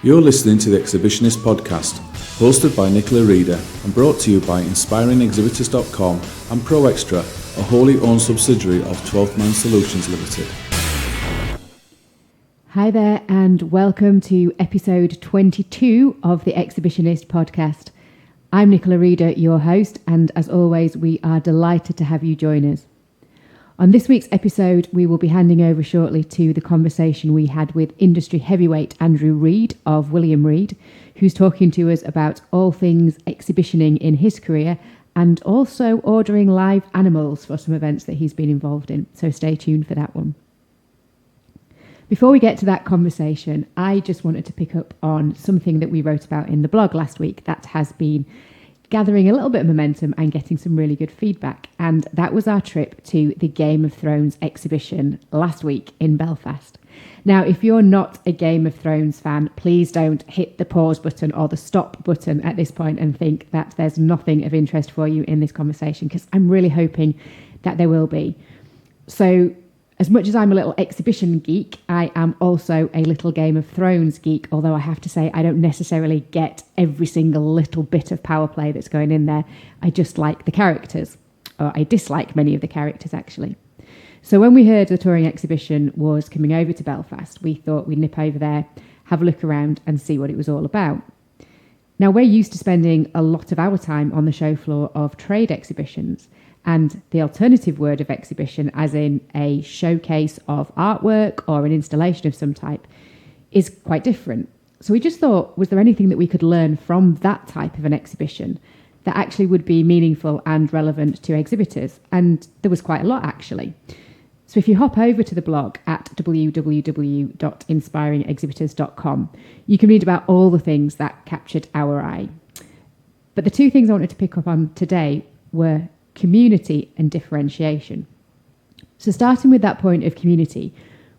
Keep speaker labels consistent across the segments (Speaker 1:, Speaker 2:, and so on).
Speaker 1: You're listening to the Exhibitionist podcast, hosted by Nicola Reader and brought to you by inspiringexhibitors.com and ProExtra, a wholly owned subsidiary of 12th Man Solutions Limited.
Speaker 2: Hi there and welcome to episode 22 of the Exhibitionist podcast. I'm Nicola Reader, your host, and as always, we are delighted to have you join us. On this week's episode, we will be handing over shortly to the conversation we had with industry heavyweight Andrew Reid of William Reid, who's talking to us about all things exhibitioning in his career and also ordering live animals for some events that he's been involved in. So stay tuned for that one. Before we get to that conversation, I just wanted to pick up on something that we wrote about in the blog last week that has been gathering a little bit of momentum and getting some really good feedback. And that was our trip to the Game of Thrones exhibition last week in Belfast. Now, if you're not a Game of Thrones fan, please don't hit the pause button or the stop button at this point and think that there's nothing of interest for you in this conversation, because I'm really hoping that there will be. So, as much as I'm a little exhibition geek, I am also a little Game of Thrones geek, although I have to say I don't necessarily get every single little bit of power play that's going in there. I just like the characters, or I dislike many of the characters actually. So when we heard the touring exhibition was coming over to Belfast, we thought we'd nip over there, have a look around and see what it was all about. Now, we're used to spending a lot of our time on the show floor of trade exhibitions, and the alternative word of exhibition, as in a showcase of artwork or an installation of some type, is quite different. So we just thought, was there anything that we could learn from that type of an exhibition that actually would be meaningful and relevant to exhibitors? And there was quite a lot, actually. So if you hop over to the blog at www.inspiringexhibitors.com, you can read about all the things that captured our eye. But the two things I wanted to pick up on today were community and differentiation. So starting with that point of community,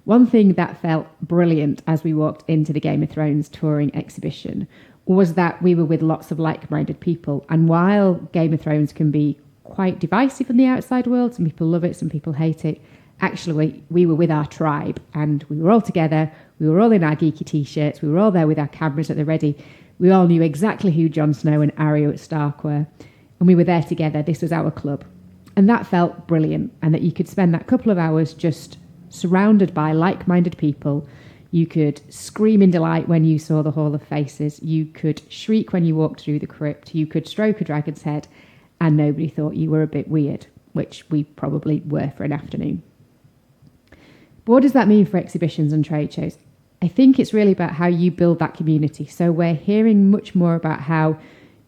Speaker 2: one thing that felt brilliant as we walked into the Game of Thrones touring exhibition was that we were with lots of like-minded people. And while Game of Thrones can be quite divisive in the outside world, some people love it, some people hate it, actually we were with our tribe and we were all together, we were all in our geeky t-shirts, we were all there with our cameras at the ready, we all knew exactly who Jon Snow and Arya Stark were. And we were there together. This was our club. And that felt brilliant. And that you could spend that couple of hours just surrounded by like-minded people. You could scream in delight when you saw the Hall of Faces. You could shriek when you walked through the crypt. You could stroke a dragon's head. And nobody thought you were a bit weird, which we probably were for an afternoon. But what does that mean for exhibitions and trade shows? I think it's really about how you build that community. So we're hearing much more about how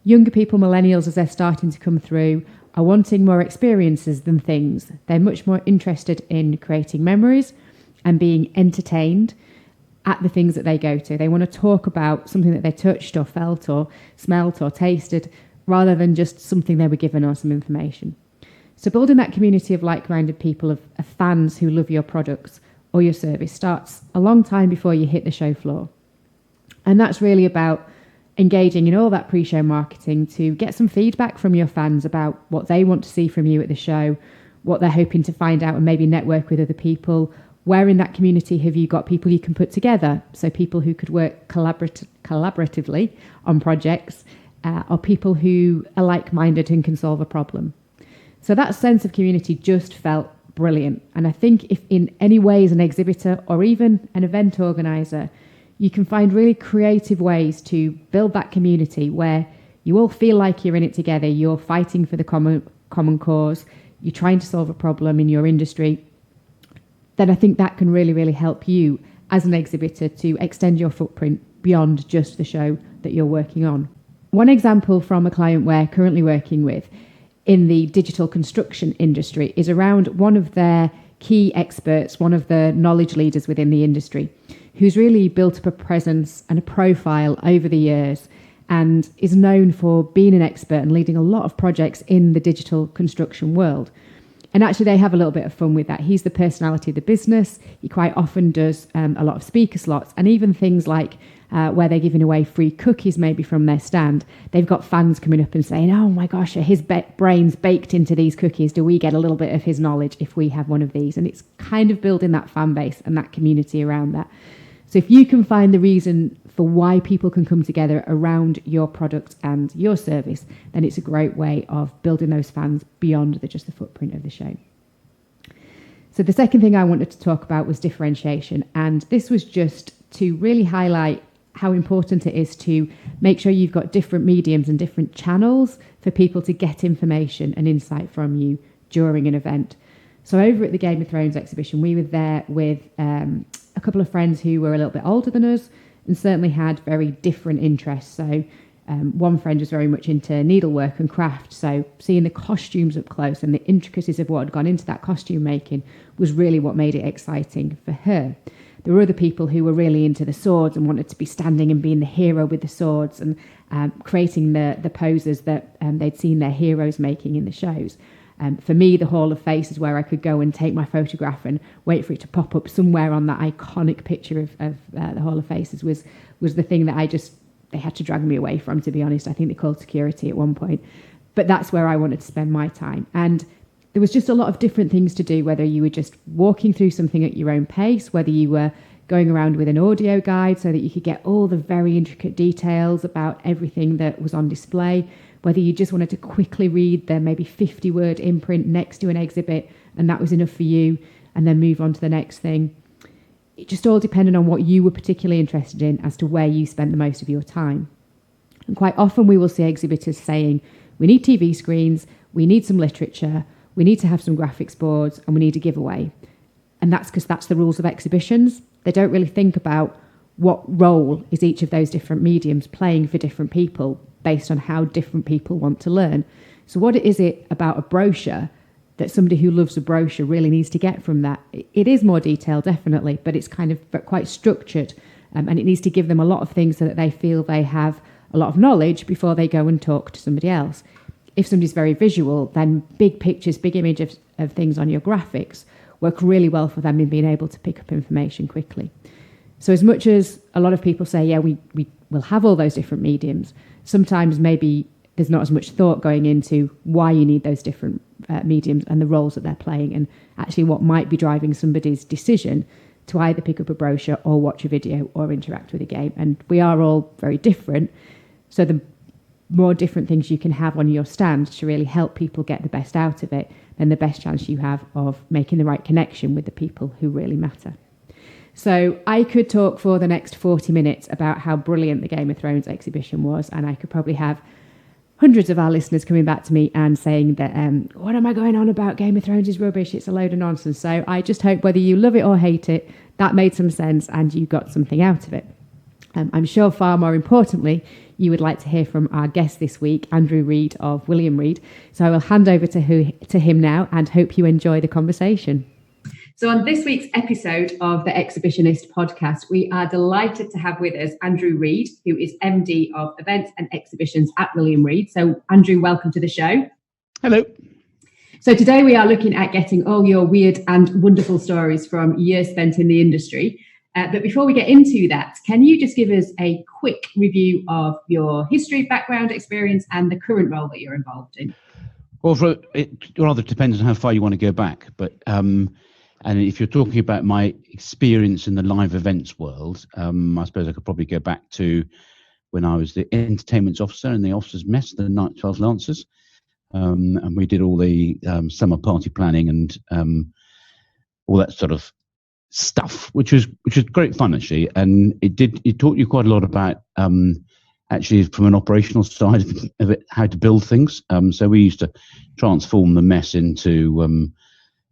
Speaker 2: younger people, millennials, as they're starting to come through, are wanting more experiences than things. They're much more interested in creating memories and being entertained at the things that they go to. They want to talk about something that they touched or felt or smelt or tasted, rather than just something they were given or some information. So building that community of like-minded people, of fans who love your products or your service, starts a long time before you hit the show floor. And that's really about engaging in all that pre-show marketing to get some feedback from your fans about what they want to see from you at the show, what they're hoping to find out and maybe network with other people. Where in that community have you got people you can put together? So people who could work collaboratively on projects, or people who are like-minded and can solve a problem. So that sense of community just felt brilliant. And I think if in any way as an exhibitor or even an event organizer, you can find really creative ways to build that community where you all feel like you're in it together, you're fighting for the common cause, you're trying to solve a problem in your industry, then I think that can really, really help you as an exhibitor to extend your footprint beyond just the show that you're working on. One example from a client we're currently working with in the digital construction industry is around one of their key experts, one of the knowledge leaders within the industry, who's really built up a presence and a profile over the years and is known for being an expert and leading a lot of projects in the digital construction world. And actually they have a little bit of fun with that. He's the personality of the business. He quite often does a lot of speaker slots, and even things like where they're giving away free cookies maybe from their stand. They've got fans coming up and saying, oh my gosh, are his brains baked into these cookies? Do we get a little bit of his knowledge if we have one of these? And it's kind of building that fan base and that community around that. So So if you can find the reason for why people can come together around your product and your service, then it's a great way of building those fans beyond just the footprint of the show. So the second thing I wanted to talk about was differentiation. And this was just to really highlight how important it is to make sure you've got different mediums and different channels for people to get information and insight from you during an event. So over at the Game of Thrones exhibition, we were there with a couple of friends who were a little bit older than us and certainly had very different interests. So one friend was very much into needlework and craft. So seeing the costumes up close and the intricacies of what had gone into that costume making was really what made it exciting for her. There were other people who were really into the swords and wanted to be standing and being the hero with the swords and creating the poses that they'd seen their heroes making in the shows. For me, the Hall of Faces, where I could go and take my photograph and wait for it to pop up somewhere on that iconic picture of the Hall of Faces, was the thing that they had to drag me away from, to be honest. I think they called security at one point. But that's where I wanted to spend my time. And there was just a lot of different things to do, whether you were just walking through something at your own pace, whether you were going around with an audio guide so that you could get all the very intricate details about everything that was on display, whether you just wanted to quickly read the maybe 50-word imprint next to an exhibit and that was enough for you, and then move on to the next thing. It just all depended on what you were particularly interested in as to where you spent the most of your time. And quite often we will see exhibitors saying, we need TV screens, we need some literature, we need to have some graphics boards, and we need a giveaway. And that's because that's the rules of exhibitions. They don't really think about what role is each of those different mediums playing for different people based on how different people want to learn. So what is it about a brochure that somebody who loves a brochure really needs to get from that? It is more detailed, definitely, but it's kind of quite structured, and it needs to give them a lot of things so that they feel they have a lot of knowledge before they go and talk to somebody else. If somebody's very visual, then big pictures, big images of things on your graphics work really well for them in being able to pick up information quickly. So as much as a lot of people say, yeah, we will have all those different mediums, sometimes maybe there's not as much thought going into why you need those different mediums and the roles that they're playing, and actually what might be driving somebody's decision to either pick up a brochure or watch a video or interact with a game. And we are all very different. So the more different things you can have on your stand to really help people get the best out of it, then the best chance you have of making the right connection with the people who really matter. So I could talk for the next 40 minutes about how brilliant the Game of Thrones exhibition was, and I could probably have hundreds of our listeners coming back to me and saying that, what am I going on about? Game of Thrones is rubbish, it's a load of nonsense. So I just hope whether you love it or hate it, that made some sense and you got something out of it. I'm sure far more importantly, you would like to hear from our guest this week, Andrew Reid of William Reid. So I will hand over to him now and hope you enjoy the conversation. So on this week's episode of the Exhibitionist podcast, we are delighted to have with us Andrew Reid, who is MD of Events and Exhibitions at William Reid. So Andrew, welcome to the show.
Speaker 3: Hello.
Speaker 2: So today we are looking at getting all your weird and wonderful stories from years spent in the industry. But before we get into that, can you just give us a quick review of your history, background, experience, and the current role that you're involved in?
Speaker 3: Well, it rather depends on how far you want to go back. But and if you're talking about my experience in the live events world, I suppose I could probably go back to when I was the entertainment officer in the officers' mess, the Night 12 Lancers, and we did all the summer party planning and all that sort of stuff, which was great fun actually, and it taught you quite a lot about actually from an operational side of it, how to build things. So we used to transform the mess into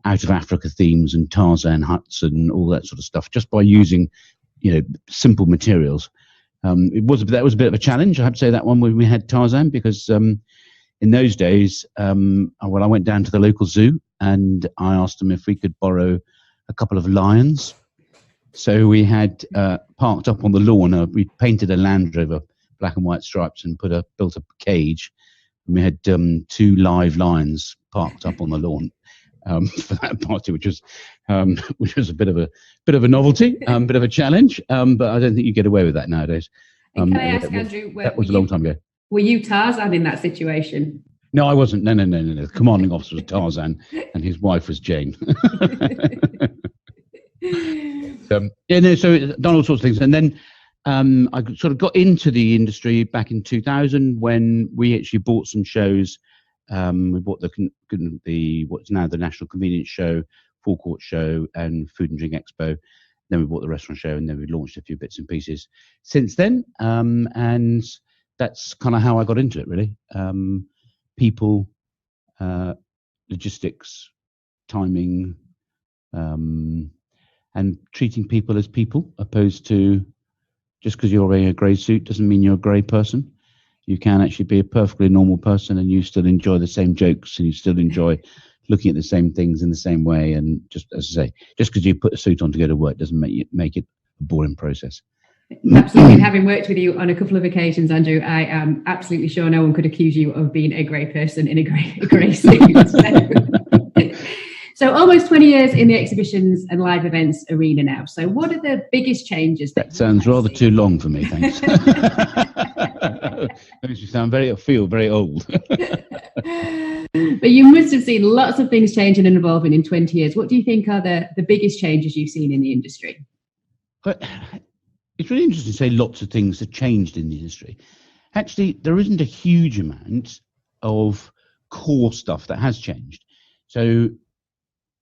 Speaker 3: out of Africa themes and Tarzan huts and all that sort of stuff just by using simple materials. That was a bit of a challenge, I have to say, that one when we had Tarzan, because in those days I went down to the local zoo and I asked them if we could borrow a couple of lions. So we had parked up on the lawn. We painted a Land Rover black and white stripes and built a cage. And we had 2 live lions parked up on the lawn for that party, which was a bit of a novelty, bit of a challenge. But I don't think you get away with that nowadays.
Speaker 2: Can I ask, Andrew,
Speaker 3: that was a long time ago.
Speaker 2: Were you Tarzan in that situation?
Speaker 3: No, I wasn't. No. The commanding officer was Tarzan, and his wife was Jane. yeah, no, so done all sorts of things, and then I sort of got into the industry back in 2000 when we actually bought some shows. We bought the what's now the National Convenience Show, Forecourt Show, and Food and Drink Expo. Then we bought the restaurant show, and then we launched a few bits and pieces since then. And that's kind of how I got into it, really. People, logistics, timing, and treating people as people, opposed to just because you're wearing a grey suit doesn't mean you're a grey person. You can actually be a perfectly normal person and you still enjoy the same jokes and you still enjoy looking at the same things in the same way. And just, as I say, just because you put a suit on to go to work doesn't make it a boring process.
Speaker 2: Absolutely. And having worked with you on a couple of occasions, Andrew, I am absolutely sure no one could accuse you of being a grey person in a grey suit. So almost 20 years in the exhibitions and live events arena now. So what are the biggest changes?
Speaker 3: That sounds rather too long for me, thanks. Makes me feel very old.
Speaker 2: But you must have seen lots of things changing and evolving in 20 years. What do you think are the biggest changes you've seen in the industry?
Speaker 3: But it's really interesting to say lots of things have changed in the industry. Actually, there isn't a huge amount of core stuff that has changed. So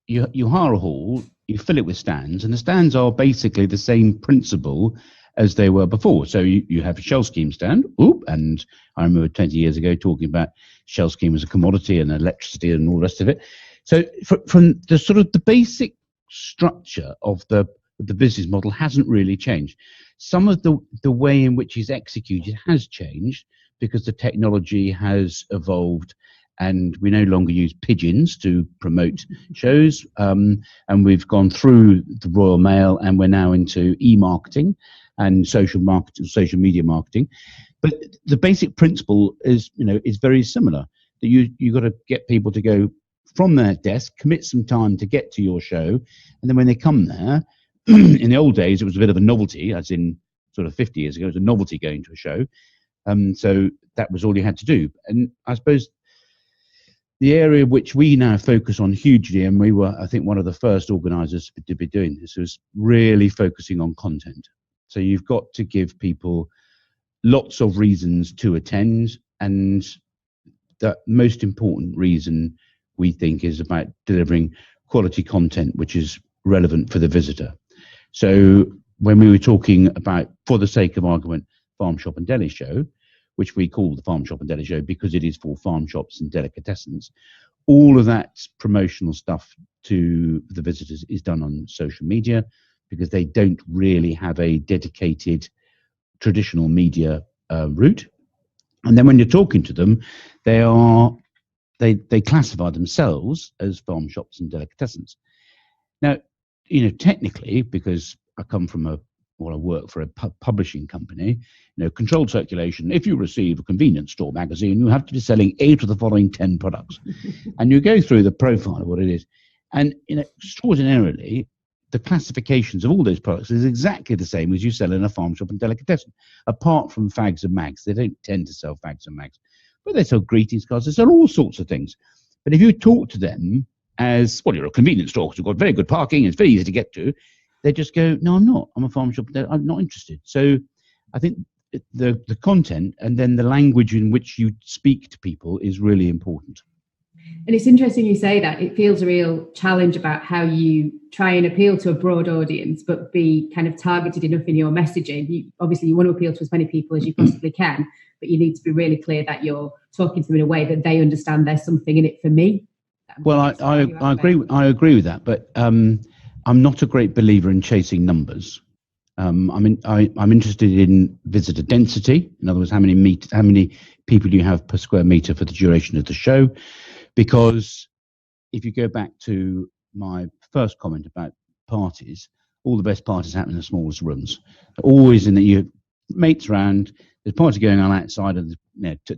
Speaker 3: you hire a hall, you fill it with stands, and the stands are basically the same principle as they were before. So you have a shell scheme stand, and I remember 20 years ago talking about shell scheme as a commodity and electricity and all the rest of it. So from the sort of the basic structure of the business model hasn't really changed. Some of the way in which it's executed has changed because the technology has evolved and we no longer use pigeons to promote shows. And we've gone through the Royal Mail and we're now into e-marketing and social media marketing. But the basic principle is very similar. That you got to get people to go from their desk, commit some time to get to your show, and then when they come there, in the old days it was a bit of a novelty, as in sort of 50 years ago, it was a novelty going to a show. So that was all you had to do. And I suppose the area which we now focus on hugely, and we were, I think, one of the first organisers to be doing this, was really focusing on content. So you've got to give people lots of reasons to attend, and the most important reason we think is about delivering quality content which is relevant for the visitor. So when we were talking about, for the sake of argument, Farm Shop and Deli Show, which we call the Farm Shop and Deli Show because it is for farm shops and delicatessens, all of that promotional stuff to the visitors is done on social media because they don't really have a dedicated traditional media route. And then when you're talking to them, they classify themselves as farm shops and delicatessens. Now, technically, because I come from I work for a publishing company, controlled circulation. If you receive a convenience store magazine, you have to be selling 8 of the following 10 products. And you go through the profile of what it is. And extraordinarily, the classifications of all those products is exactly the same as you sell in a farm shop and delicatessen, apart from fags and mags. They don't tend to sell fags and mags, but they sell greetings cards, they sell all sorts of things. But if you talk to them as, well, you're a convenience store because you've got very good parking, it's very easy to get to, they just go, no, I'm not. I'm a farm shop. I'm not interested. So I think the content and then the language in which you speak to people is really important.
Speaker 2: And it's interesting you say that. It feels a real challenge about how you try and appeal to a broad audience, but be kind of targeted enough in your messaging. Obviously, you want to appeal to as many people as you possibly can, but you need to be really clear that you're talking to them in a way that they understand there's something in it for me.
Speaker 3: Well, I agree with that, but I'm not a great believer in chasing numbers. I'm interested in visitor density. In other words, how many people you have per square meter for the duration of the show. Because if you go back to my first comment about parties, all the best parties happen in the smallest rooms. Always in that you mates around. There's a party going on outside of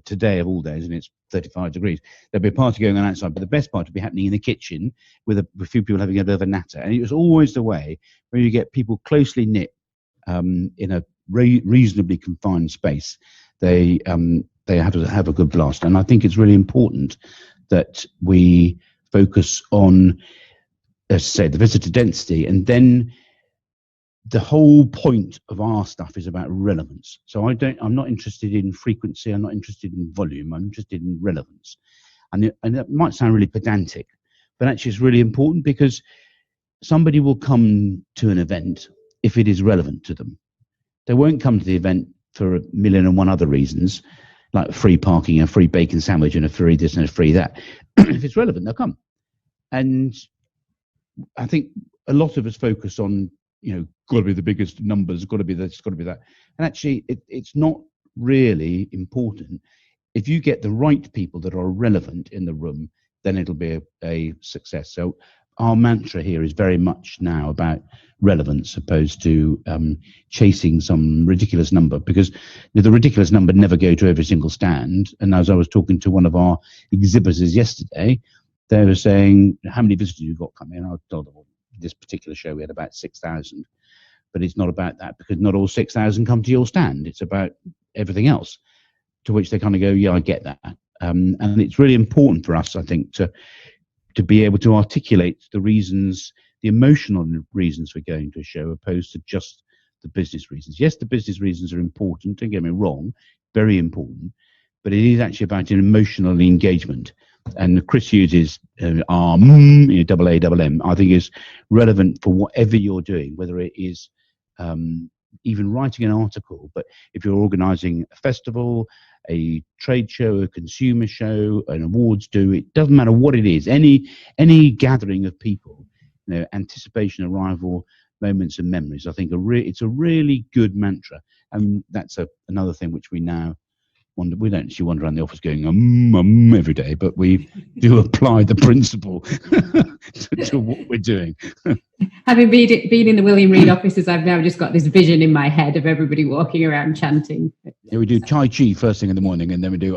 Speaker 3: today of all days, and it's 35 degrees. There'll be a party going on outside, but the best part will be happening in the kitchen with a few people having a bit of a natter. And it was always the way where you get people closely knit in a reasonably confined space. They have to have a good blast, and I think it's really important that we focus on, as I say, the visitor density, and then the whole point of our stuff is about relevance. So I'm not interested in frequency. I'm not interested in volume. I'm interested in relevance. And that might sound really pedantic, but actually it's really important, because somebody will come to an event if it is relevant to them. They won't come to the event for a million and one other reasons, like free parking, a free bacon sandwich, and a free this and a free that. If it's relevant, they'll come. And I think a lot of us focus on, got to be the biggest numbers, got to be this, got to be that. And actually, it's not really important. If you get the right people that are relevant in the room, then it'll be a success. So our mantra here is very much now about relevance, opposed to chasing some ridiculous number, because the ridiculous number never go to every single stand. And as I was talking to one of our exhibitors yesterday, they were saying, how many visitors you got coming? I told them, this particular show we had about 6,000, but it's not about that, because not all 6,000 come to your stand. It's about everything else, to which they kind of go, yeah, I get that. And it's really important for us, I think, to be able to articulate the reasons, the emotional reasons for going to a show, opposed to just the business reasons. Yes, the business reasons are important, don't get me wrong, very important, but it is actually about an emotional engagement. And Chris Hughes' AAM, I think is relevant for whatever you're doing, whether it is even writing an article, but if you're organising a festival, a trade show, a consumer show, an awards do, it doesn't matter what it is, any gathering of people, anticipation, arrival, moments and memories. I think it's a really good mantra, and that's another thing which we now wonder. We don't actually wander around the office going every day, but we do apply the principle to what we're doing.
Speaker 2: Having been in the William Reed offices, I've now just got this vision in my head of everybody walking around chanting.
Speaker 3: Yeah, we do Tai Chi first thing in the morning, and then we do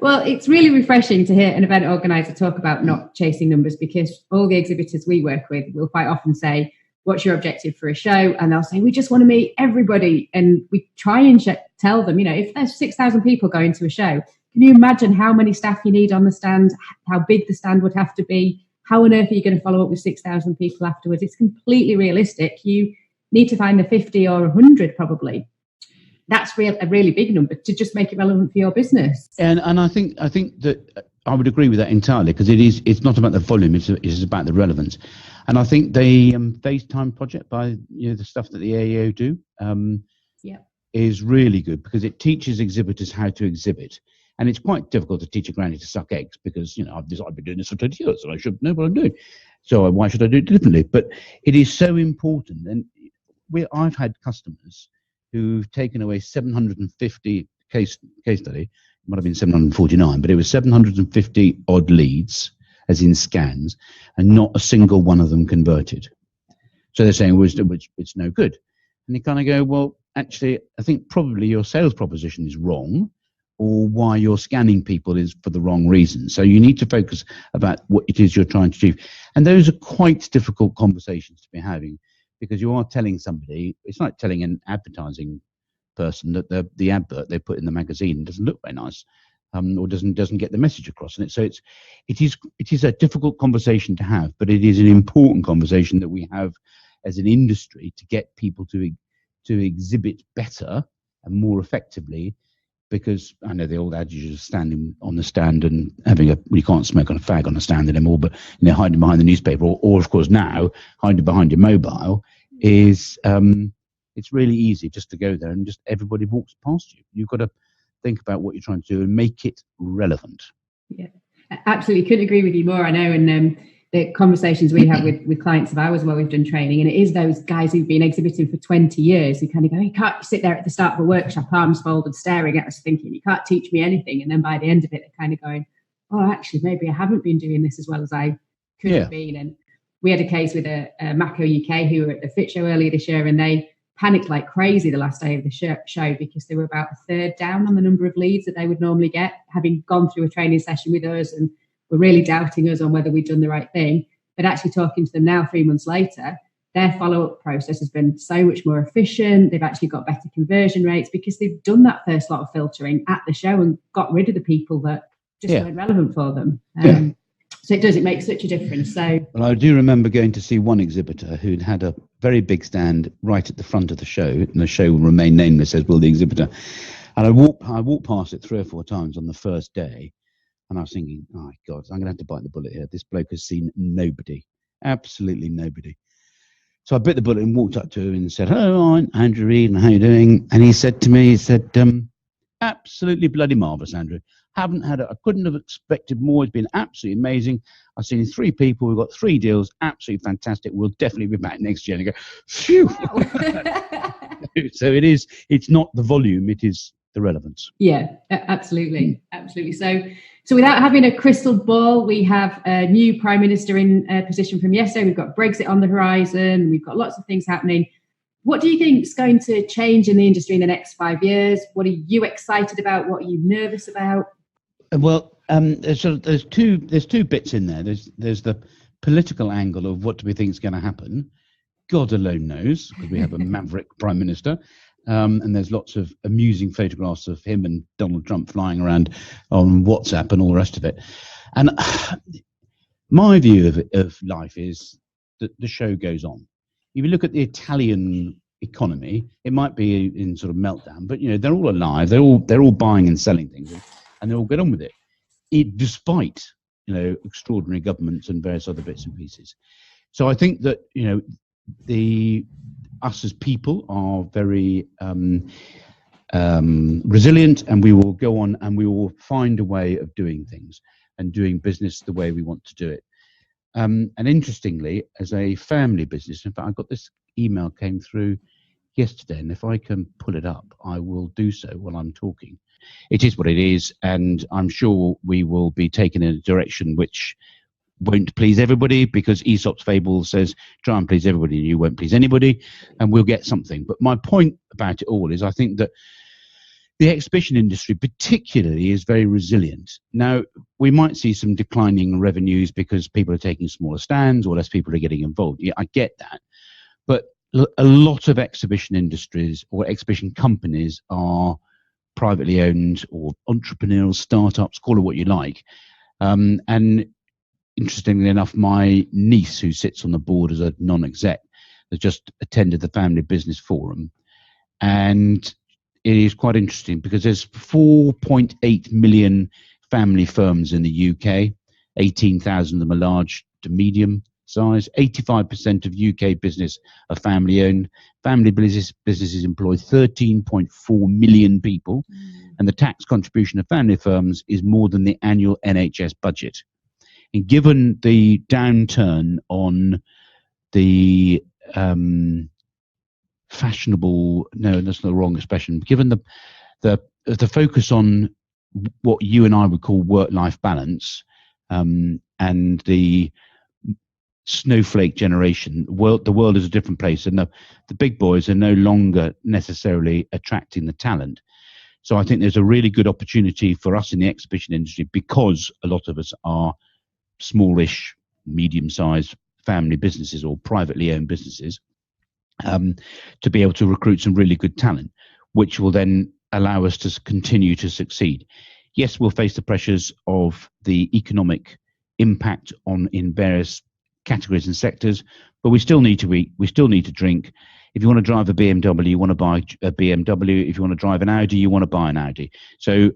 Speaker 2: Well, it's really refreshing to hear an event organizer talk about not chasing numbers, because all the exhibitors we work with will quite often say, what's your objective for a show? And they'll say, we just want to meet everybody. And we try and tell them, if there's 6,000 people going to a show, can you imagine how many staff you need on the stand, how big the stand would have to be? How on earth are you going to follow up with 6,000 people afterwards? It's completely realistic. You need to find the 50 or 100 probably. That's a really big number to just make it relevant for your business.
Speaker 3: And I think that I would agree with that entirely, because it's not about the volume, it's about the relevance. And I think the FaceTime project by the stuff that the AEO do is really good, because it teaches exhibitors how to exhibit. And it's quite difficult to teach a granny to suck eggs, because I've been doing this for 20 years and I should know what I'm doing. So why should I do it differently? But it is so important. And I've had customers who've taken away 750 case study. It might have been 749, but it was 750 odd leads, as in scans, and not a single one of them converted. So they're saying, which it's no good. And you kind of go, well, actually, I think probably your sales proposition is wrong, or why you're scanning people is for the wrong reason. So you need to focus about what it is you're trying to achieve. And those are quite difficult conversations to be having, because you are telling somebody, it's like telling an advertising person that the advert they put in the magazine doesn't look very nice, or doesn't get the message across. And it is a difficult conversation to have, but it is an important conversation that we have as an industry to get people to exhibit better and more effectively. Because I know the old adage is standing on the stand and you can't smoke on a fag on a stand anymore, but hiding behind the newspaper, or of course now hiding behind your mobile is it's really easy just to go there and just everybody walks past you. You've got to think about what you're trying to do and make it relevant.
Speaker 2: Yeah, absolutely. Couldn't agree with you more. I know, and the conversations we have with clients of ours while we've done training, and it is those guys who've been exhibiting for 20 years who kind of go, you can't sit there at the start of a workshop, arms folded, staring at us thinking, you can't teach me anything. And then by the end of it, they're kind of going, oh, actually, maybe I haven't been doing this as well as I could have been. And we had a case with a Mako UK who were at the Fit Show earlier this year, and they panicked like crazy the last day of the show because they were about a third down on the number of leads that they would normally get, having gone through a training session with us and were really doubting us on whether we'd done the right thing. But actually talking to them now 3 months later, their follow-up process has been so much more efficient. They've actually got better conversion rates because they've done that first lot of filtering at the show and got rid of the people that just weren't relevant for them. So it makes such a difference. So,
Speaker 3: well, I do remember going to see one exhibitor who'd had a very big stand right at the front of the show, and the show will remain nameless, as will the exhibitor. And I walked past it 3 or 4 times on the first day, and I was thinking, oh my God, I'm going to have to bite the bullet here. This bloke has seen nobody, absolutely nobody. So I bit the bullet and walked up to him and said, "Hello, I'm Andrew Reid, and how you doing?" And he said to me, "Absolutely bloody marvellous, Andrew. I couldn't have expected more. It's been absolutely amazing. I've seen 3 people. We've got 3 deals. Absolutely fantastic. We'll definitely be back next year." And I go, phew.
Speaker 2: wow.
Speaker 3: So it's not the volume, it is the relevance.
Speaker 2: Yeah, absolutely. So without having a crystal ball, we have a new Prime Minister in position from yesterday. We've got Brexit on the horizon. We've got lots of things happening. What do you think is going to change in the industry in the next 5 years? What are you excited about? What are you nervous about?
Speaker 3: Well, there's two bits in there. There's the political angle of what do we think is going to happen. God alone knows, because we have a maverick Prime Minister. And there's lots of amusing photographs of him and Donald Trump flying around on WhatsApp and all the rest of it. And my view of life is that the show goes on. If you look at the Italian economy, it might be in sort of meltdown, but they're all alive. They're all buying and selling things, and they all get on with it. Despite extraordinary governments and various other bits and pieces. So I think that us as people are very resilient, and we will go on and we will find a way of doing things and doing business the way we want to do it. And interestingly, as a family business, in fact, I got this email came through yesterday, and if I can pull it up, I will do so while I'm talking. It is what it is, and I'm sure we will be taken in a direction which won't please everybody, because Aesop's fable says try and please everybody and you won't please anybody, and we'll get something. But my point about it all is I think that the exhibition industry particularly is very resilient. Now, we might see some declining revenues because people are taking smaller stands or less people are getting involved. Yeah, I get that. But a lot of exhibition industries or exhibition companies are privately owned or entrepreneurial startups, call it what you like. And interestingly enough, my niece, who sits on the board as a non-exec, has just attended the Family Business Forum. And it is quite interesting because there's 4.8 million family firms in the UK. 18,000 of them are large to medium size. 85% of UK business are family owned. Family businesses employ 13.4 million people. And the tax contribution of family firms is more than the annual NHS budget. And given the downturn on the fashionable, no, that's not the wrong expression, given the focus on what you and I would call work-life balance, and the snowflake generation, the world is a different place, and the big boys are no longer necessarily attracting the talent. So I think there's a really good opportunity for us in the exhibition industry, because a lot of us are smallish, medium-sized family businesses or privately owned businesses, to be able to recruit some really good talent, which will then allow us to continue to succeed. Yes, we'll face the pressures of the economic impact in various categories and sectors, but we still need to eat, we still need to drink. If you want to drive a BMW, you want to buy a BMW. If you want to drive an Audi, you want to buy an Audi. So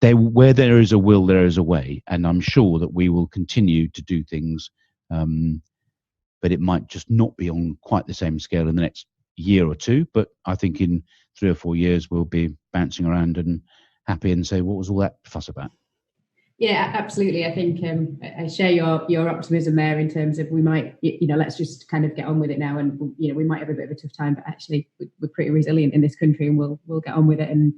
Speaker 3: where there is a will, there is a way, and I'm sure that we will continue to do things, but it might just not be on quite the same scale in the next year or two. But I think in 3 or 4 years we'll be bouncing around and happy and say, what was all that fuss about?
Speaker 2: Yeah, absolutely. I think I share your optimism there in terms of we might, let's just kind of get on with it now, and we might have a bit of a tough time, but actually we're pretty resilient in this country, and we'll get on with it and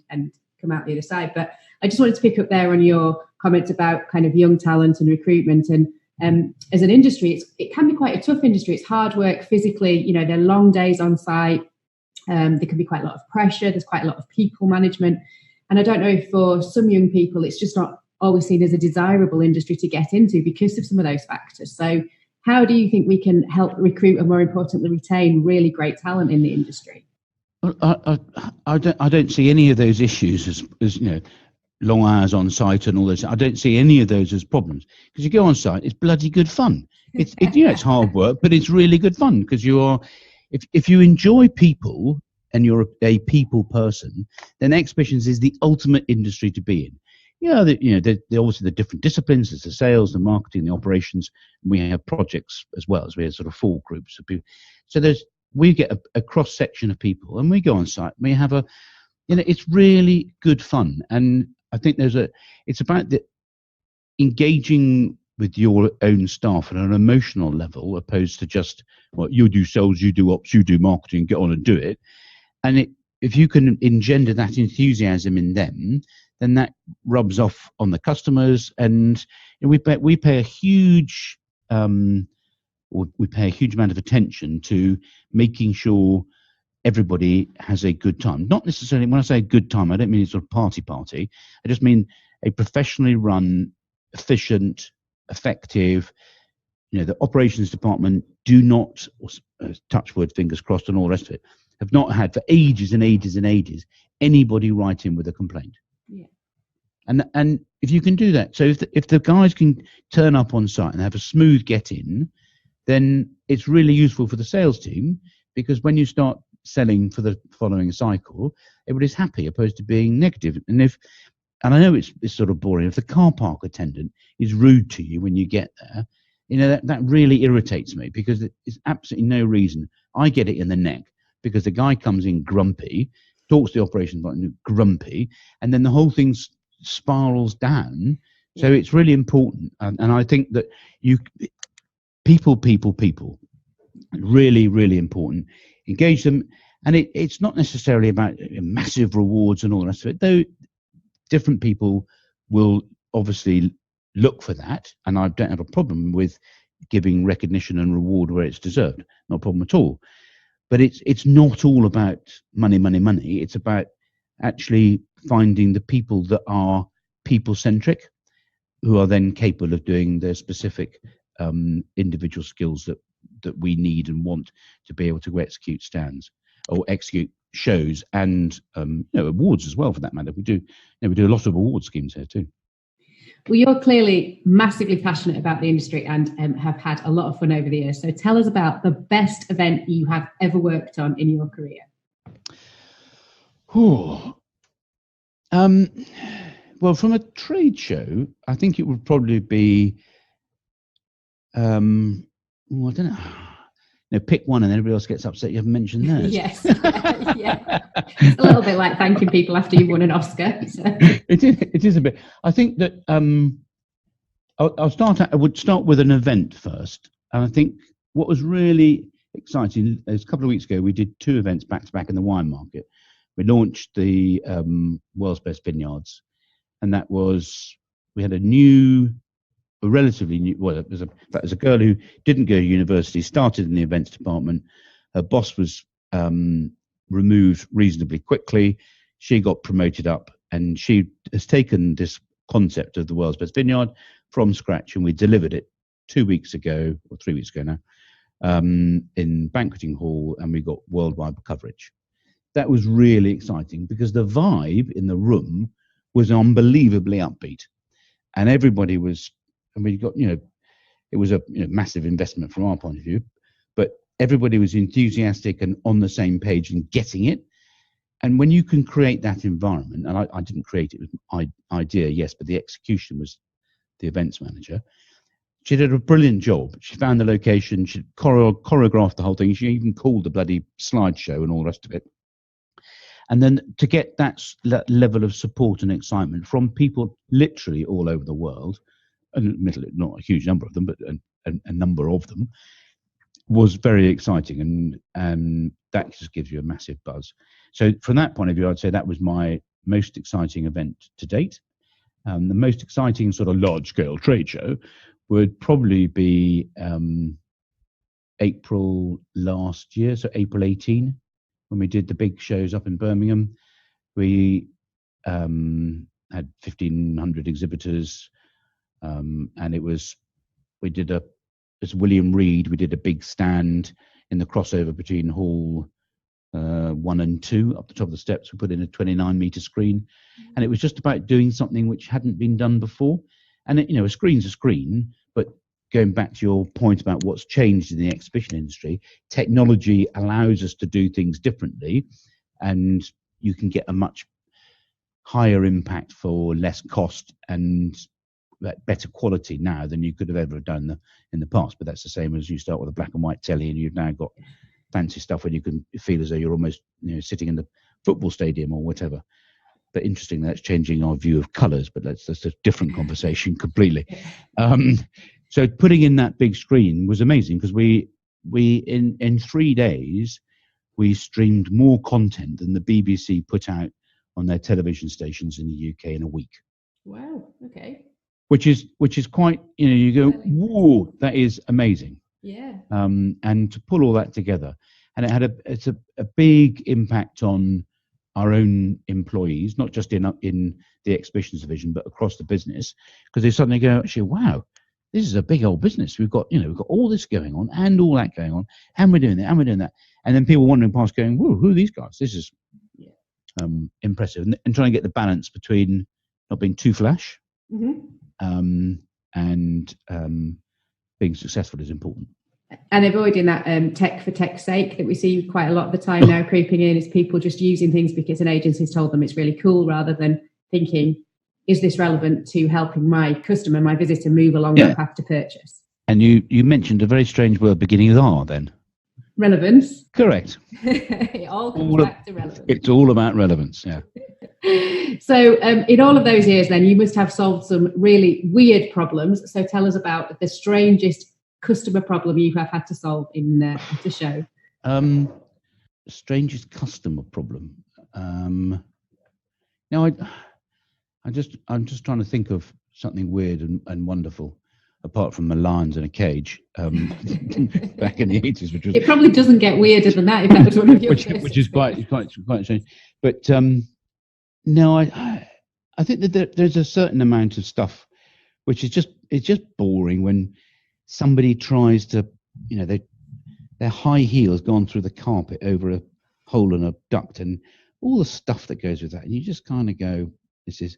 Speaker 2: come out the other side. But I just wanted to pick up there on your comments about kind of young talent and recruitment. And as an industry, it can be quite a tough industry. It's hard work physically. They're long days on site. There can be quite a lot of pressure. There's quite a lot of people management. And I don't know if for some young people, it's just not always seen as a desirable industry to get into because of some of those factors. So how do you think we can help recruit and, more importantly, retain really great talent in the industry?
Speaker 3: I don't see any of those issues as long hours on site and all this. I don't see any of those as problems, because you go on site, it's bloody good fun. It's hard work, but it's really good fun, because if you enjoy people and you're a people person, then exhibitions is the ultimate industry to be in. They're obviously the different disciplines. There's the sales, the marketing, the operations. We have projects as well, as we have sort of 4 groups of people. So we get a cross section of people, and we go on site. We have it's really good fun, and I think it's about engaging with your own staff at an emotional level, opposed to just, well, you do sales, you do ops, you do marketing, get on and do it. And if you can engender that enthusiasm in them, then that rubs off on the customers. And we pay a huge amount of attention to making sure everybody has a good time. Not necessarily, when I say a good time, I don't mean a sort of party. I just mean a professionally run, efficient, effective. The operations department do not, touch wood, fingers crossed, and all the rest of it, have not had for ages and ages and ages anybody write in with a complaint.
Speaker 2: Yeah.
Speaker 3: And if you can do that, so if the guys can turn up on site and have a smooth get in, then it's really useful for the sales team, because when you start selling for the following cycle, everybody's happy, opposed to being negative. And I know it's sort of boring, if the car park attendant is rude to you when you get there, that really irritates me, because there's absolutely no reason. I get it in the neck, because the guy comes in grumpy, talks to the operations department grumpy, and then the whole thing spirals down. So it's really important, and I think that people, really, really important. Engage them, and it's not necessarily about massive rewards and all the rest of it, though. Different people will obviously look for that, and I don't have a problem with giving recognition and reward where it's deserved. Not a problem at all. But it's not all about money. It's about actually finding the people that are people-centric, who are then capable of doing their specific individual skills that we need and want to be able to execute stands or execute shows, and awards as well, for that matter. We do a lot of award schemes here too.
Speaker 2: Well, you're clearly massively passionate about the industry and have had a lot of fun over the years. So tell us about the best event you have ever worked on in your career.
Speaker 3: Well, from a trade show, I think it would probably be, I don't know. Pick one and then everybody else gets upset you haven't mentioned theirs.
Speaker 2: Yes, yeah. It's a little bit like thanking people after you've won an Oscar. So.
Speaker 3: It is a bit. I think that I would start with an event first. And I think what was really exciting is, a couple of weeks ago, we did 2 events back to back in the wine market. We launched the World's Best Vineyards, and we had a relatively new, well, there's a girl who didn't go to university, started in the events department. Her boss was removed reasonably quickly. She got promoted up, and she has taken this concept of the World's Best Vineyard from scratch, and we delivered it 2 weeks ago, or 3 weeks ago now, in banqueting hall, and we got worldwide coverage. That was really exciting, because the vibe in the room was unbelievably upbeat, and everybody was. And we got, it was a massive investment from our point of view, but everybody was enthusiastic and on the same page and getting it. And when you can create that environment, and I didn't create it, it was my idea, yes, but the execution was the events manager. She did a brilliant job. She found the location, she choreographed the whole thing. She even called the bloody slideshow and all the rest of it. And then to get that level of support and excitement from people literally all over the world, and admittedly not a huge number of them, but a number of them, was very exciting, and that just gives you a massive buzz. So from that point of view, I'd say that was my most exciting event to date. The most exciting sort of large-scale trade show would probably be April last year, so April 18, when we did the big shows up in Birmingham. We had 1,500 exhibitors. And as William Reed, we did a big stand in the crossover between Hall 1 and 2 up the top of the steps. We put in a 29-meter screen, and it was just about doing something which hadn't been done before. And it, a screen's a screen, but going back to your point about what's changed in the exhibition industry, technology allows us to do things differently, and you can get a much higher impact for less cost and better quality now than you could have ever done in the past. But that's the same as you start with a black and white telly, and you've now got fancy stuff where you can feel as though you're almost sitting in the football stadium or whatever. But interestingly, that's changing our view of colours, but that's a different conversation completely. So putting in that big screen was amazing, because we in 3 days we streamed more content than the BBC put out on their television stations in the UK in a week.
Speaker 2: Wow. Okay.
Speaker 3: Which is quite, you go, whoa, that is amazing.
Speaker 2: Yeah.
Speaker 3: And to pull all that together, and it's a big impact on our own employees, not just in the exhibitions division, but across the business, because they suddenly go, actually, wow, this is a big old business. We've got all this going on and all that going on, and we're doing that and we're doing that, and then people wandering past going, whoa, who are these guys? This is impressive, and trying to get the balance between not being too flash, and being successful is important.
Speaker 2: And avoiding that tech for tech's sake that we see quite a lot of the time now creeping in, is people just using things because an agency's told them it's really cool, rather than thinking, is this relevant to helping my customer, my visitor, move along that path to purchase? And
Speaker 3: you mentioned a very strange word beginning with R then.
Speaker 2: Relevance.
Speaker 3: Correct.
Speaker 2: It all comes back to relevance.
Speaker 3: It's all about relevance, yeah.
Speaker 2: So in all of those years then, you must have solved some really weird problems. So tell us about the strangest customer problem you have had to solve in the show.
Speaker 3: Strangest customer problem. Now I'm just trying to think of something weird and wonderful, apart from the lions in a cage back in the 80s, which was,
Speaker 2: it probably doesn't get weirder than that if that was one of your
Speaker 3: which is quite strange. But no, I think that there's a certain amount of stuff which is just boring when somebody tries to, their high heels gone through the carpet over a hole in a duct and all the stuff that goes with that, and you just kind of go, this is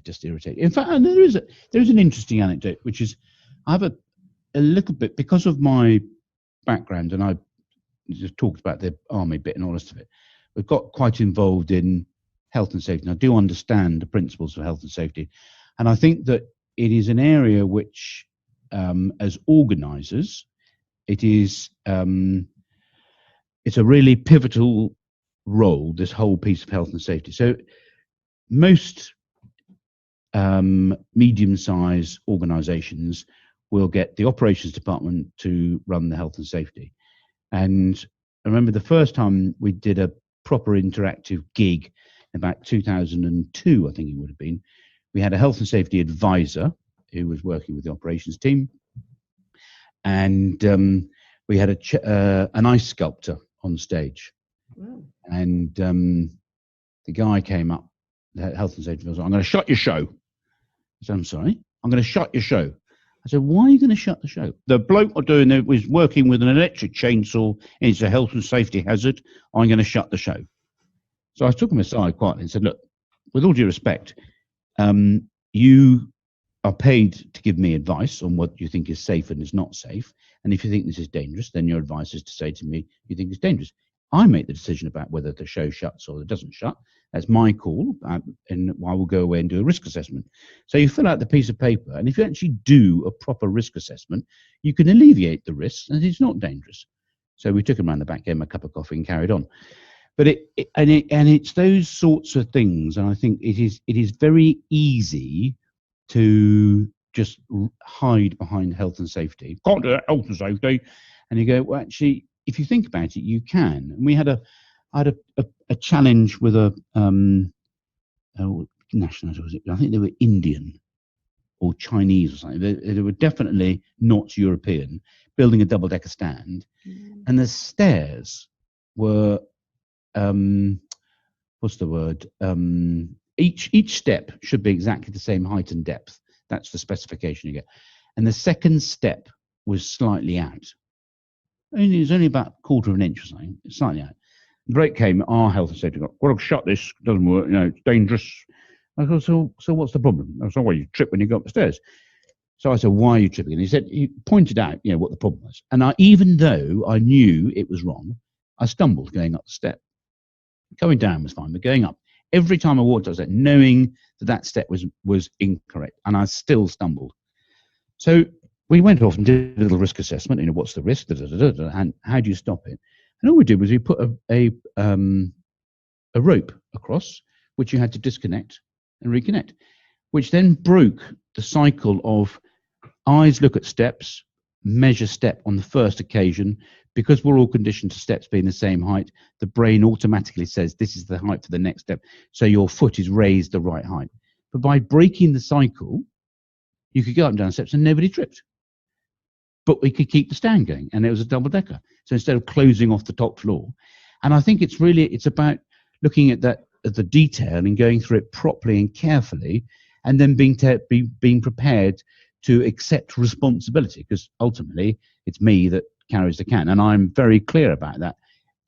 Speaker 3: just irritating. In fact, there is an interesting anecdote, which is I have a little bit, because of my background, and I just talked about the army bit and all the rest of it. We've got quite involved in health and safety, and I do understand the principles of health and safety, and I think that it is an area which, as organisers, it's a really pivotal role, this whole piece of health and safety. So most medium-sized organisations will get the operations department to run the health and safety. And I remember the first time we did a proper interactive gig, about 2002, I think it would have been. We had a health and safety advisor who was working with the operations team, and we had an ice sculptor on stage.
Speaker 2: Wow.
Speaker 3: And the guy came up, the health and safety advisor, I'm going to shut your show. I said, I'm sorry, I'm going to shut your show. I said, why are you going to shut the show? The bloke doing it was working with an electric chainsaw, and it's a health and safety hazard. I'm going to shut the show. So I took him aside quietly and said, look, with all due respect, you are paid to give me advice on what you think is safe and is not safe. And if you think this is dangerous, then your advice is to say to me, you think it's dangerous. I make the decision about whether the show shuts or it doesn't shut. That's my call, and I will go away and do a risk assessment. So you fill out the piece of paper, and if you actually do a proper risk assessment, you can alleviate the risks, and it's not dangerous. So we took him around the back, gave him a cup of coffee, and carried on. But it's those sorts of things, and I think it is very easy to just hide behind health and safety. Can't do that, health and safety. And you go, well, actually, if you think about it, you can. And I had a challenge with a nationality, was it? I think they were Indian or Chinese or something. They were definitely not European, building a double-decker stand. And the stairs were, what's the word? Each step should be exactly the same height and depth. That's the specification you get. And the second step was slightly out. It was only about a quarter of an inch or something, slightly out. break came, our health and safety got, well, shut this, doesn't work, it's dangerous. I go, so what's the problem? I said, well, you trip when you go up the stairs. So I said, why are you tripping? And he pointed out, what the problem was. And even though I knew it was wrong, I stumbled going up the step. Going down was fine, but going up, every time I walked, I was like, knowing that step was incorrect, and I still stumbled. So we went off and did a little risk assessment. What's the risk? And how do you stop it? And all we did was we put a rope across, which you had to disconnect and reconnect, which then broke the cycle of eyes look at steps, measure step on the first occasion. Because we're all conditioned to steps being the same height, the brain automatically says this is the height for the next step. So your foot is raised the right height. But by breaking the cycle, you could go up and down steps and nobody tripped. But we could keep the stand going, and it was a double decker. So instead of closing off the top floor, and I think it's about looking at the detail and going through it properly and carefully, and then being prepared to accept responsibility, because ultimately it's me that carries the can, and I'm very clear about that.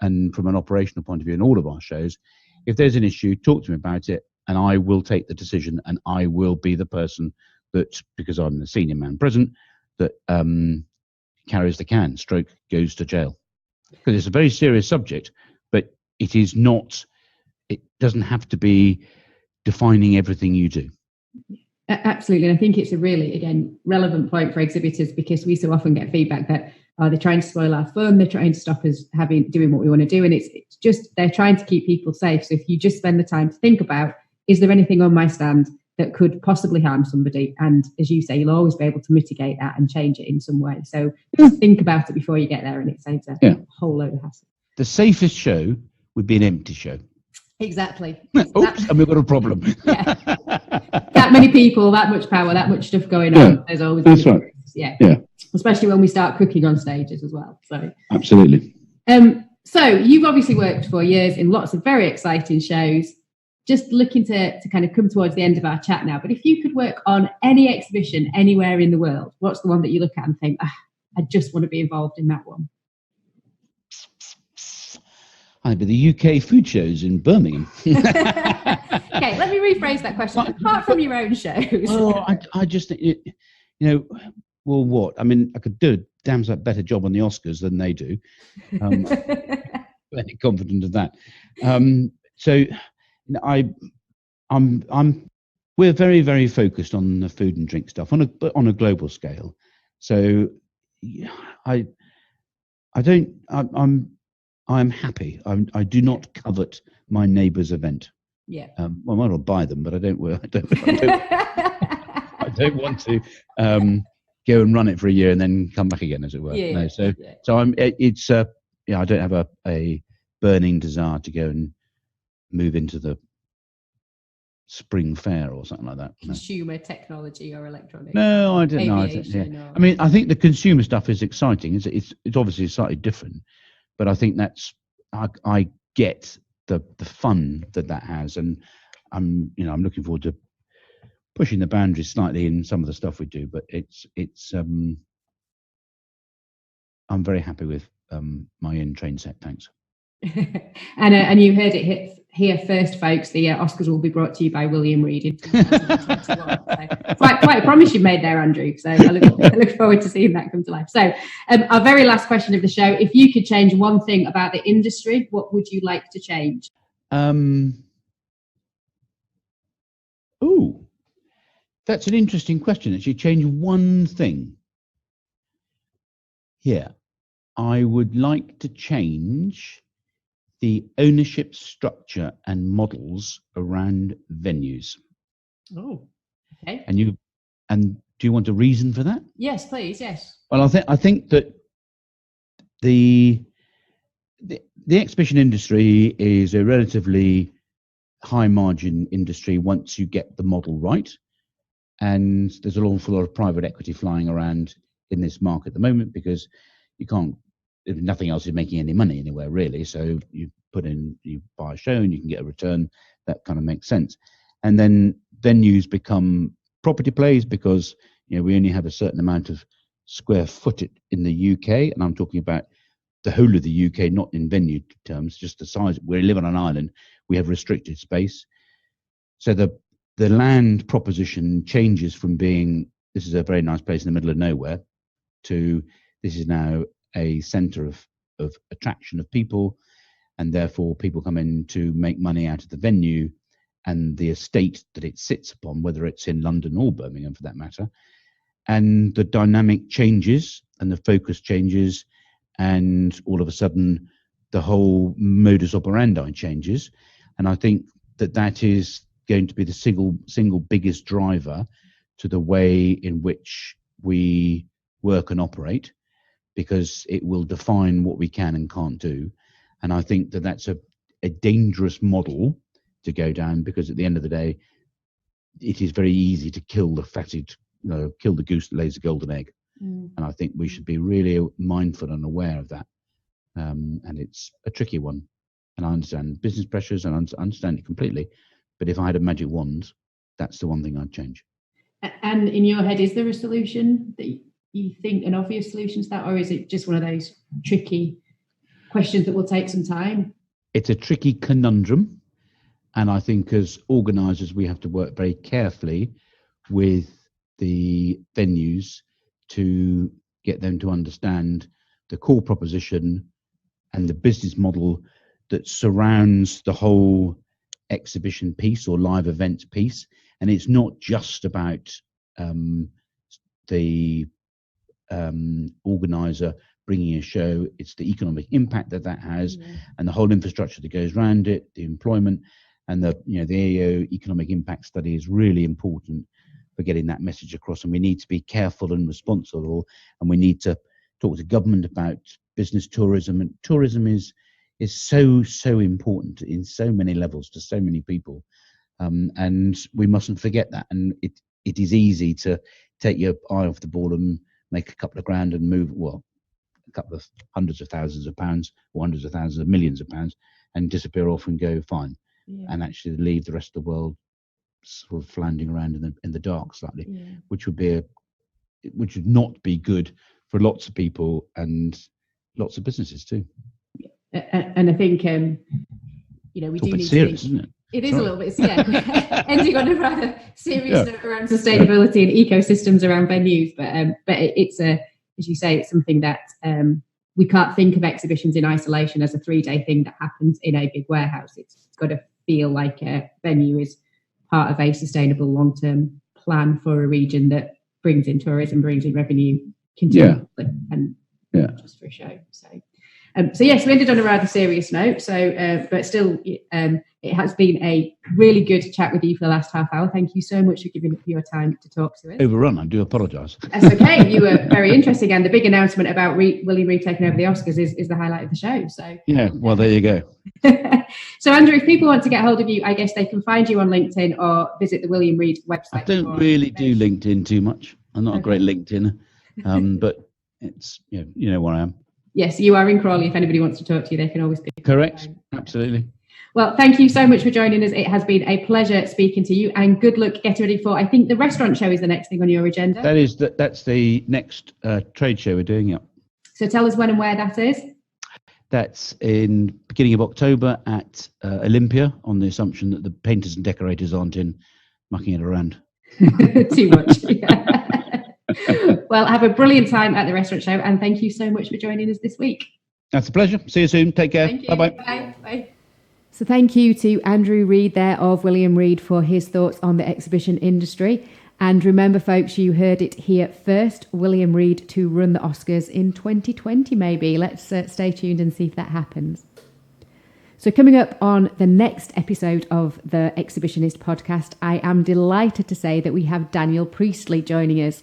Speaker 3: And from an operational point of view in all of our shows, if there's an issue, talk to me about it, and I will take the decision, and I will be the person that, because I'm the senior man present, that carries the can, stroke goes to jail. Because it's a very serious subject, but it doesn't have to be defining everything you do.
Speaker 2: Absolutely. And I think it's a really, again, relevant point for exhibitors, because we so often get feedback that they're trying to spoil our fun, they're trying to stop us doing what we want to do. And it's just, they're trying to keep people safe. So if you just spend the time to think about, is there anything on my stand that could possibly harm somebody? And as you say, you'll always be able to mitigate that and change it in some way. So just think about it before you get there, and it saves a whole load of hassle.
Speaker 3: The safest show would be an empty show.
Speaker 2: Exactly.
Speaker 3: Oops, and we've got a problem.
Speaker 2: Yeah. That many people, that much power, that much stuff going on. There's always
Speaker 3: right.
Speaker 2: Yeah. Especially when we start cooking on stages as well. So
Speaker 3: absolutely.
Speaker 2: So you've obviously worked for years in lots of very exciting shows. Just looking to kind of come towards the end of our chat now. But if you could work on any exhibition anywhere in the world, what's the one that you look at and think, I just want to be involved in that one?
Speaker 3: I'd be the UK food shows in Birmingham.
Speaker 2: Okay, let me rephrase that question. Apart from your own shows.
Speaker 3: Oh, I just, well, what? I mean, I could do a damn sight better job on the Oscars than they do. Very confident of that. We're very, very focused on the food and drink stuff on a global scale. So I'm happy. I do not covet my neighbour's event.
Speaker 2: Yeah.
Speaker 3: Well, I might not buy them, but I don't want to go and run it for a year and then come back again, as it were.
Speaker 2: Yeah.
Speaker 3: No, so I don't have a burning desire to go and move into the spring fair or something like that.
Speaker 2: Consumer technology or electronics.
Speaker 3: No, I don't know. I mean, I think the consumer stuff is exciting. It's obviously slightly different, but I think that's I get the fun that has, and I'm looking forward to pushing the boundaries slightly in some of the stuff we do. But I'm very happy with my in-train set. Thanks.
Speaker 2: And you heard it here first, folks. The Oscars will be brought to you by William Reed in 2021. So quite a promise you've made there, Andrew. So I look forward to seeing that come to life. So our very last question of the show: if you could change one thing about the industry, what would you like to change?
Speaker 3: Oh, that's an interesting question. Actually, change one thing. Here, I would like to change the ownership structure and models around venues.
Speaker 2: Oh, okay.
Speaker 3: And do you want a reason for that?
Speaker 2: Yes, please. Yes.
Speaker 3: Well, I think that the exhibition industry is a relatively high margin industry once you get the model right, and there's an awful lot of private equity flying around in this market at the moment, because you can't. If nothing else is making any money anywhere really, so you buy a show and you can get a return. That kind of makes sense. And then venues become property plays, because we only have a certain amount of square footage in the UK, and I'm talking about the whole of the UK, not in venue terms, just the size. We live on an island. We have restricted space. So the land proposition changes from being, this is a very nice place in the middle of nowhere, to this is now a centre of attraction of people, and therefore people come in to make money out of the venue and the estate that it sits upon, whether it's in London or Birmingham for that matter. And the dynamic changes and the focus changes, and all of a sudden the whole modus operandi changes. And I think that is going to be the single biggest driver to the way in which we work and operate, because it will define what we can and can't do. And I think that's a dangerous model to go down, because at the end of the day, it is very easy to kill the goose that lays the golden egg. And I think we should be really mindful and aware of that. And it's a tricky one. And I understand business pressures, and I understand it completely. But if I had a magic wand, that's the one thing I'd change.
Speaker 2: And in your head, is there a solution that you think, an obvious solution to that, or is it just one of those tricky questions that will take some time?
Speaker 3: It's a tricky conundrum, and I think as organisers we have to work very carefully with the venues to get them to understand the core proposition and the business model that surrounds the whole exhibition piece or live events piece. And it's not just about the organizer bringing a show, it's the economic impact that has, and the whole infrastructure that goes around it, the employment, and the AO economic impact study is really important for getting that message across. And we need to be careful and responsible, and we need to talk to government about business tourism. And tourism is so important in so many levels to so many people, and we mustn't forget that. And it is easy to take your eye off the ball and make a couple of grand and move, well, a couple of hundreds of thousands of pounds or hundreds of thousands of millions of pounds, and disappear off and go fine, and actually leave the rest of the world sort of floundering around in the dark slightly, which would not be good for lots of people and lots of businesses too.
Speaker 2: And I think we do need
Speaker 3: serious,
Speaker 2: to.
Speaker 3: Isn't it?
Speaker 2: It is a little bit, ending on a rather serious note around sustainability and ecosystems around venues. But it's as you say, it's something that we can't think of exhibitions in isolation as a 3-day thing that happens in a big warehouse. It's got to feel like a venue is part of a sustainable long-term plan for a region that brings in tourism, brings in revenue continually, and just for a show. So yes, we ended on a rather serious note. But still, it has been a really good chat with you for the last half hour. Thank you so much for giving up your time to talk to us.
Speaker 3: Overrun, I do apologise.
Speaker 2: That's okay. You were very interesting, and the big announcement about William Reid taking over the Oscars is the highlight of the show. So
Speaker 3: well, there you go.
Speaker 2: So Andrew, if people want to get hold of you, I guess they can find you on LinkedIn or visit the William Reid website.
Speaker 3: I don't really do LinkedIn too much. I'm not a great LinkedIner, but it's you know where I am.
Speaker 2: Yes, you are in Crawley. If anybody wants to talk to you, they can always pick.
Speaker 3: Correct. Absolutely.
Speaker 2: Well, thank you so much for joining us. It has been a pleasure speaking to you, and good luck getting ready for, I think, the restaurant show is the next thing on your agenda.
Speaker 3: That's the next trade show we're doing. Yeah.
Speaker 2: So tell us when and where that is.
Speaker 3: That's in beginning of October at Olympia, on the assumption that the painters and decorators aren't in mucking it around.
Speaker 2: Too much. Well, have a brilliant time at the restaurant show, and thank you so much for joining us this week.
Speaker 3: That's a pleasure. See you soon. Take care. Bye-bye.
Speaker 2: Bye. So thank you to Andrew Reid there of William Reid for his thoughts on the exhibition industry. And remember, folks, you heard it here first. William Reid to run the Oscars in 2020, maybe. Let's stay tuned and see if that happens. So coming up on the next episode of the Exhibitionist podcast, I am delighted to say that we have Daniel Priestley joining us.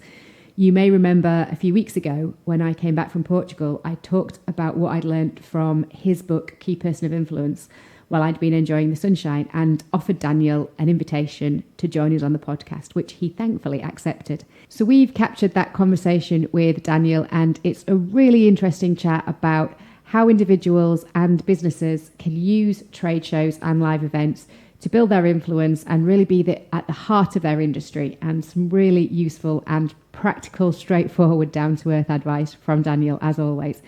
Speaker 2: You may remember a few weeks ago when I came back from Portugal, I talked about what I'd learned from his book, Key Person of Influence, while I'd been enjoying the sunshine, and offered Daniel an invitation to join us on the podcast, which he thankfully accepted. So we've captured that conversation with Daniel, and it's a really interesting chat about how individuals and businesses can use trade shows and live events to build their influence and really be at the heart of their industry, and some really useful and practical, straightforward, down-to-earth advice from Daniel, as always.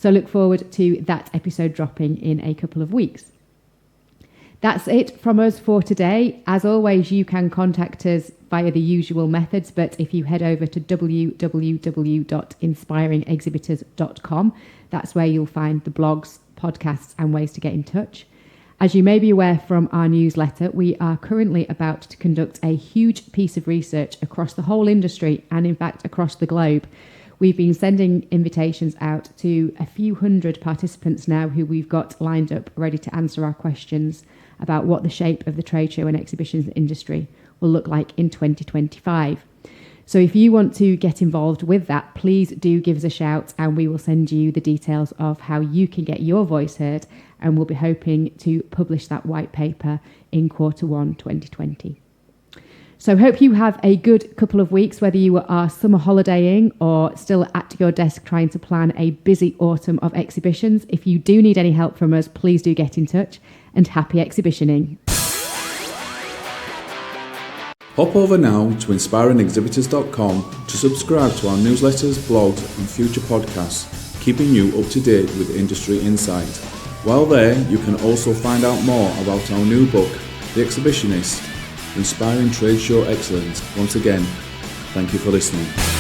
Speaker 2: So look forward to that episode dropping in a couple of weeks. That's it from us for today. As always, you can contact us via the usual methods, but if you head over to www.inspiringexhibitors.com, that's where you'll find the blogs, podcasts, and ways to get in touch. As you may be aware from our newsletter, we are currently about to conduct a huge piece of research across the whole industry and, in fact, across the globe. We've been sending invitations out to a few hundred participants now who we've got lined up ready to answer our questions about what the shape of the trade show and exhibitions industry will look like in 2025. So if you want to get involved with that, please do give us a shout and we will send you the details of how you can get your voice heard, and we'll be hoping to publish that white paper in Q1 2020. So hope you have a good couple of weeks, whether you are summer holidaying or still at your desk trying to plan a busy autumn of exhibitions. If you do need any help from us, please do get in touch, and happy exhibitioning.
Speaker 1: Hop over now to inspiringexhibitors.com to subscribe to our newsletters, blogs and future podcasts, keeping you up to date with industry insight. While there, you can also find out more about our new book, The Exhibitionist, Inspiring Trade Show Excellence. Once again, thank you for listening.